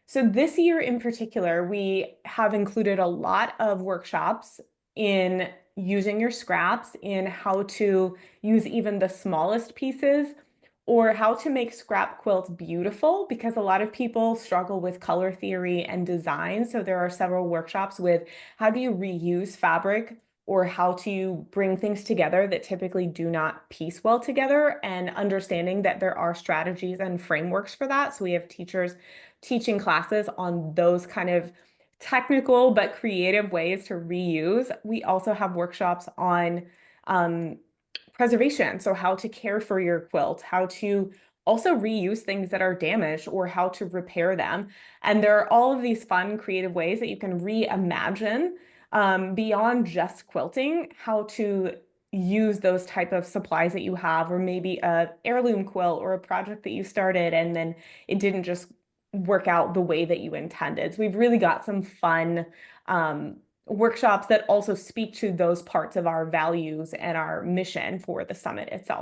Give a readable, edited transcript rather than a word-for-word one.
So this year in particular, we have included a lot of workshops in using your scraps, in how to use even the smallest pieces, or how to make scrap quilts beautiful, because a lot of people struggle with color theory and design. So there are several workshops with how do you reuse fabric or how to bring things together that typically do not piece well together, and understanding that there are strategies and frameworks for that. So we have teachers teaching classes on those kind of technical but creative ways to reuse. We also have workshops on um, preservation, so how to care for your quilt, how to also reuse things that are damaged or how to repair them. And there are all of these fun, creative ways that you can reimagine beyond just quilting, how to use those type of supplies that you have, or maybe a heirloom quilt or a project that you started and then it didn't just work out the way that you intended. So we've really got some fun workshops that also speak to those parts of our values and our mission for the summit itself.